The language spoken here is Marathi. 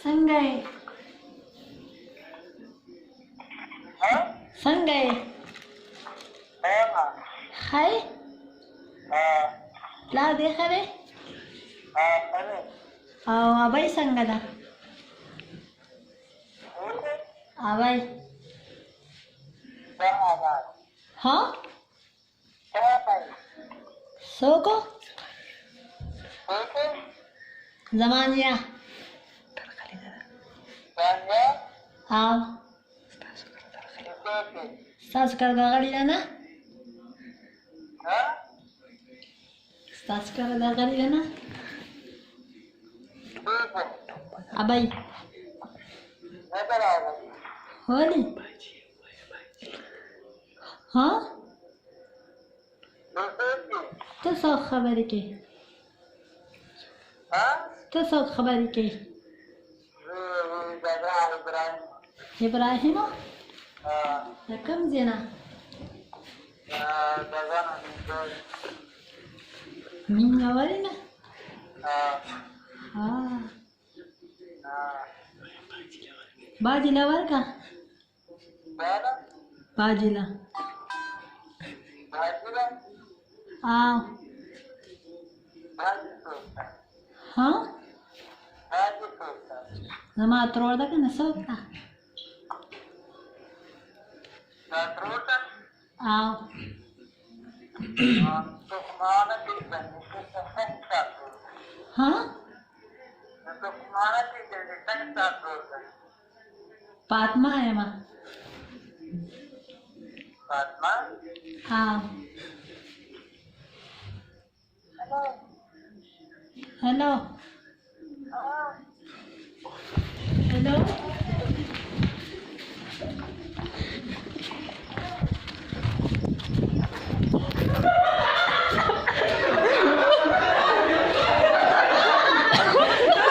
Sangai. Sangai. Hai. La देखा रे अबाई संगला अबाई हाँ सोको जमानिया हाँ सास कर गाड़ी लेना सास कर गाड़ी लेना अबाई होली हाँ तो सौ खबर के तो सौ खबर के इब्राहिम कम जेना min awalina bajila warka bajila हाँ जमा त्रोड़ का न सोता हाँ पात्मा है माँ हाँ हेलो